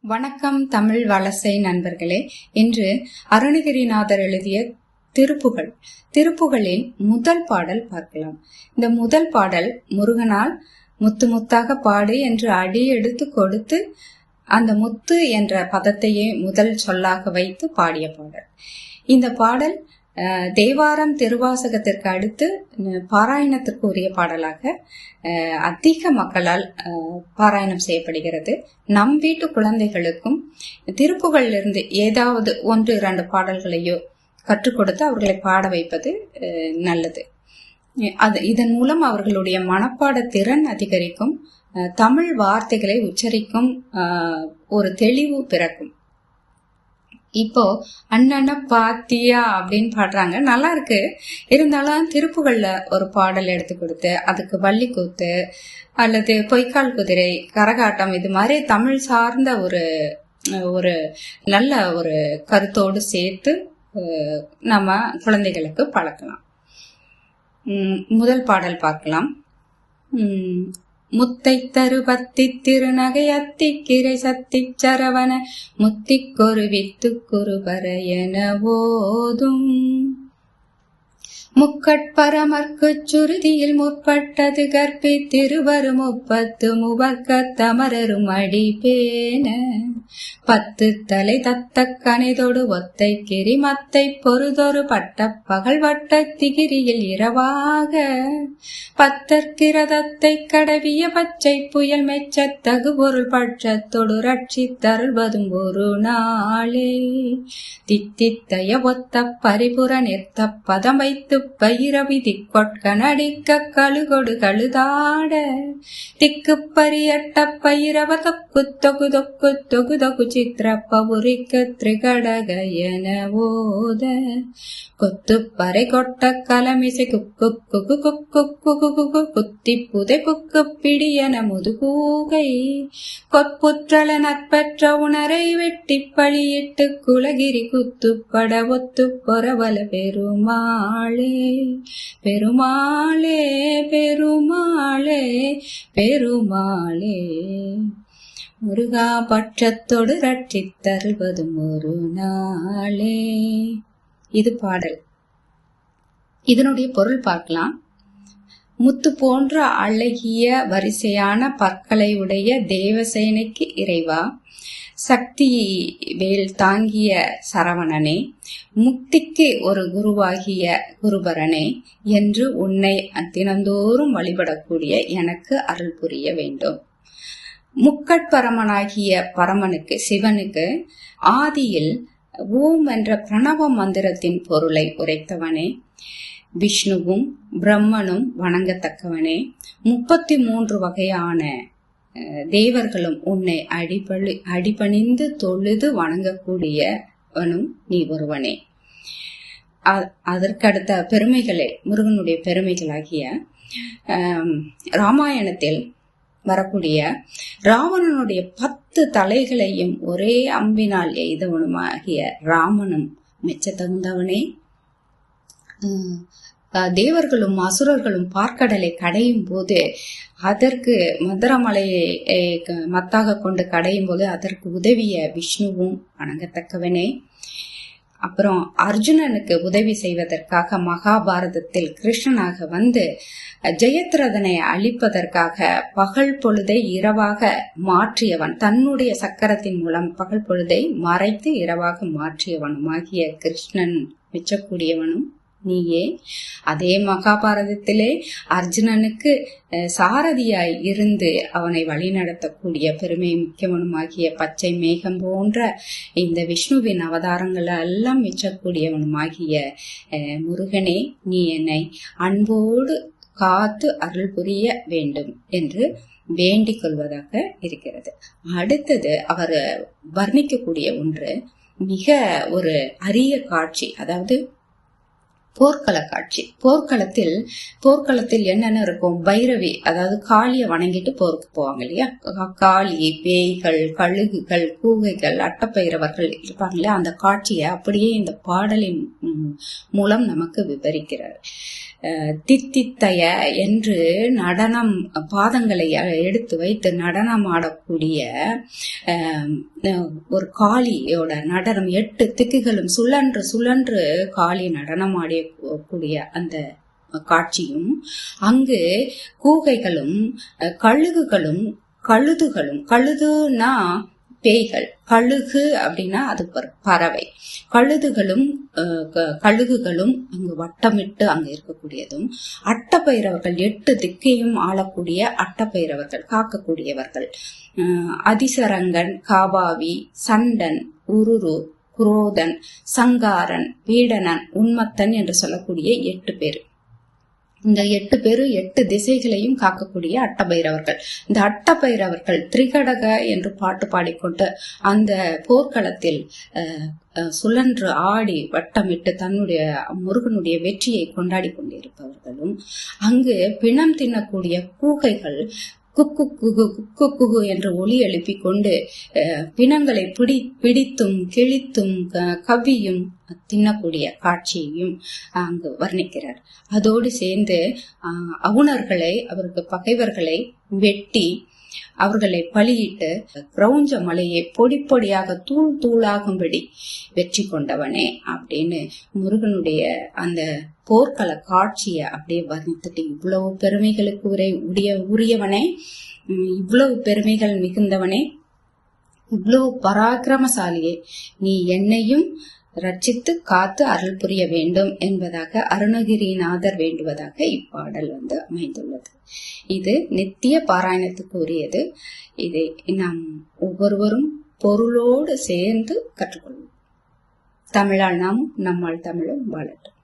வணக்கம் தமிழ் வலசை நண்பர்களே. இன்று அருணகிரிநாதர் எழுதிய திருப்புகளின் முதல் பாடல் பார்க்கலாம். இந்த முதல் பாடல் முருகனால் முத்து முத்தாக பாடு என்று அடி எடுத்து கொடுத்து அந்த முத்து என்ற பதத்தையே முதல் சொல்லாக வைத்து பாடிய பாடல். இந்த பாடல் தேவாரம் திருவாசகத்திற்கு அடுத்து பாராயணத்திற்கு உரிய பாடலாக அதிக மக்களால் பாராயணம் செய்யப்படுகிறது. நம் வீட்டு குழந்தைகளுக்கும் திருப்புகளிலிருந்து ஏதாவது 1-2 பாடல்களையோ கற்றுக் கொடுத்து அவர்களை பாட வைப்பது நல்லது. இதன் மூலம் அவர்களுடைய மனப்பாட திறன் அதிகரிக்கும், தமிழ் வார்த்தைகளை உச்சரிக்கும் ஒரு தெளிவு பிறக்கும். இப்போ அண்ணன பாத்தியா அப்படின்னு பாடுறாங்க, நல்லா இருக்கு. இருந்தாலும் திருப்புகள்ல ஒரு பாடல் எடுத்து கொடுத்து அதுக்கு வள்ளிக்கூத்து அல்லது பொய்க்கால் குதிரை, கரகாட்டம், இது மாதிரி தமிழ் சார்ந்த ஒரு நல்ல ஒரு கருத்தோடு சேர்த்து நம்ம குழந்தைகளுக்கு பழக்கலாம். முதல் பாடல் பார்க்கலாம். முத்தை தருபத்தி திருநகை அத்திக்கிரை சத்தி சரவண முத்திக்கொரு வித்து குருபர என ஓதும் முக்கட்பரமர்க்கு சுருதியில் முற்பட்டது கற்பி திருவரு 30 முவர்க்க தமரரும் அடிபேன 10 தலை தத்த கனைதொடு ஒத்தை கிரி மத்தை பொறுதொரு பட்ட பகல் வட்ட திகிரியில் இரவாக 10 கிரதத்தை கடவிய பச்சை புயல் மெச்ச தகு பொருள் பட்சத்தொடு ரட்சி தருள்வதும் ஒரு நாளே தித்தித்தைய ஒத்த பரிபுற நிறுத்த பதம் வைத்து பைரவி திக்கொட்க நடிக்க கழுகொடு கழுதாட திக்கு பரியட்ட பைரவ தொக்கு தொகு தொக்கு தொகு தொகு சித்திர பவுரிக்க திரிகடக என ஓத கொத்து பறை கொட்ட கலமிசை குக்கு குகு குக்கு குகு குகு குத்தி புதை புக்கு பிடியன முதுகூகை கொற்புற்றல நற்பெற்ற உணரை வெட்டி பழியிட்டு குலகிரி குத்துப்பட ஒத்து பொறவல பெருமாளே பெருமாளே பெருமாளே பெருமாளே முருகா பட்சத்தோடு ரட்சி தருவதும் ஒரு நாளே. இது பாடல். இதனுடைய பொருள் பார்க்கலாம். முத்து போன்ற அழகிய வரிசையான பற்களை உடைய தேவசேனைக்கு இறைவா, சக்தி வேல் தாங்கிய சரவணனே, முக்திக்கு ஒரு குருவாகிய குருபரனே என்று உன்னை தினந்தோறும் வழிபடக்கூடிய எனக்கு அருள் புரிய வேண்டும். முக்கட்பரமனாகிய பரமனுக்கு, சிவனுக்கு ஆதியில் ஓம் என்ற பிரணவ மந்திரத்தின் பொருளை உரைத்தவனே, விஷ்ணுவும் பிரம்மனும் வணங்கத்தக்கவனே, 33 வகையான தேவர்களும் உன்னை அடிபணிந்து தொழுது வணங்கக்கூடியவனும் நீ ஒருவனே. அதற்கடுத்த பெருமைகளே முருகனுடைய பெருமைகளாகிய ராமாயணத்தில் வரக்கூடிய ராவணனுடைய 10 தலைகளையும் ஒரே அம்பினால் எய்தவனுமாகிய ராமனும் மெச்ச தகுந்தவனே. தேவர்களும் அசுரர்களும் பார்க்கடலை கடையும் போது அதற்கு மதுரமலையை மத்தாக கொண்டு கடையும் போது அதற்கு உதவிய விஷ்ணுவும் வணங்கத்தக்கவனே. அப்புறம் அர்ஜுனனுக்கு உதவி செய்வதற்காக மகாபாரதத்தில் கிருஷ்ணனாக வந்து ஜெயத்ரதனை அழிப்பதற்காக பகல் பொழுதை இரவாக மாற்றியவன், தன்னுடைய சக்கரத்தின் மூலம் பகல் பொழுதை மறைத்து இரவாக மாற்றியவனுமாகிய கிருஷ்ணன் மெச்சக்கூடியவனும் நீயே. அதே மகாபாரதத்திலே அர்ஜுனனுக்கு சாரதியாய் இருந்து அவனை வழிநடத்தக்கூடிய பெருமை மிக்கவனுமாகிய பச்சை மேகம் போன்ற இந்த விஷ்ணுவின் அவதாரங்களை எல்லாம் மிச்சக்கூடியவனுமாகிய முருகனே, நீ என்னை அன்போடு காத்து அருள் புரிய வேண்டும் என்று வேண்டிக் கொள்வதாக இருக்கிறது. அடுத்தது அவர் வர்ணிக்கக்கூடிய ஒன்று, மிக ஒரு அரிய காட்சி. அதாவது போர்க்கள காட்சி. போர்க்களத்தில் என்னென்ன இருக்கும்? பைரவி, அதாவது காளிய வணங்கிட்டு போருக்கு போவாங்க இல்லையா? காளி, பேய்கள், கழுகுகள், கூகைகள், அட்டப்பைரவர்கள் இருப்பாங்க இல்லையா? அந்த காட்சியை அப்படியே இந்த பாடலின் மூலம் நமக்கு விவரிக்கிறார். தித்தித்தய என்று நடனம், பாதங்களை எடுத்து வைத்து நடனம் ஆடக்கூடிய ஒரு காளியோட நடனம், 8 திக்குகளும் சுழன்று சுழன்று காளி நடனம் ஆடக்கூடிய அந்த காட்சியும், அங்கு கூகைகளும் கழுகுகளும் கழுதுகளும், கழுதுனா பேய்கள், கழுகு அப்படின்னா அது பறவை, கழுகுகளும் அங்கு வட்டமிட்டு அங்கு இருக்கக்கூடியதும், அட்டப்பைரவர்கள் 8 திக்கையும் ஆளக்கூடிய அட்டப்பைரவர்கள், காக்கக்கூடியவர்கள், அதிசரங்கன், காபாவி, சண்டன், உருரு, குரோதன், சங்காரன், பீடனன், உன்மத்தன் என்று சொல்லக்கூடிய 8 பேர். இந்த 8 பேரும் 8 திசைகளையும் காக்கக்கூடிய அட்டபைரவர்கள். இந்த அட்டபைரவர்கள் திரிகடக என்று பாட்டு பாடிக்கொண்டு அந்த போர்க்களத்தில் சுழன்று ஆடி வட்டமிட்டு தன்னுடைய முருகனுடைய வெற்றியை கொண்டாடி கொண்டிருப்பவர்களும், அங்கு பிணம் தின்னக்கூடிய கூகைகள் குக்கு குகு குக்கு குகு என்று ஒலி எழுப்பி கொண்டு பிணங்களை பிடித்தும் கிழித்தும் கவியும் தின்னக்கூடிய காட்சியையும் அங்கு வர்ணிக்கிறார். அதோடு சேர்ந்து அவுணர்களை, அவருக்கு பகைவர்களை வெட்டி அவர்களை பலியிட்டு கிரௌஞ்ச மலையை பொடி பொடியாக தூள் தூளாகும்படி வெற்றி கொண்டவனே அப்படின்னு முருகனுடைய அந்த போர்க்கள காட்சியை அப்படியே வர்ணித்துட்டு, இவ்வளவு பெருமைகளுக்கு உரியவனே, இவ்வளவு பெருமைகள் மிகுந்தவனே, இவ்வளவு பராக்கிரமசாலியே, நீ என்னையும் ரட்சித்து காத்து அருள் புரிய வேண்டும் என்பதாக அருணகிரிநாதர் வேண்டுவதாக இப்பாடல் அமைந்துள்ளது. இது நித்திய பாராயணத்துக்கு உரியது. இதை நாம் ஒவ்வொருவரும் பொருளோடு சேர்ந்து கற்றுக்கொள்வோம். தமிழால் நாமும் நம்மால் தமிழும் வாழட்டும்.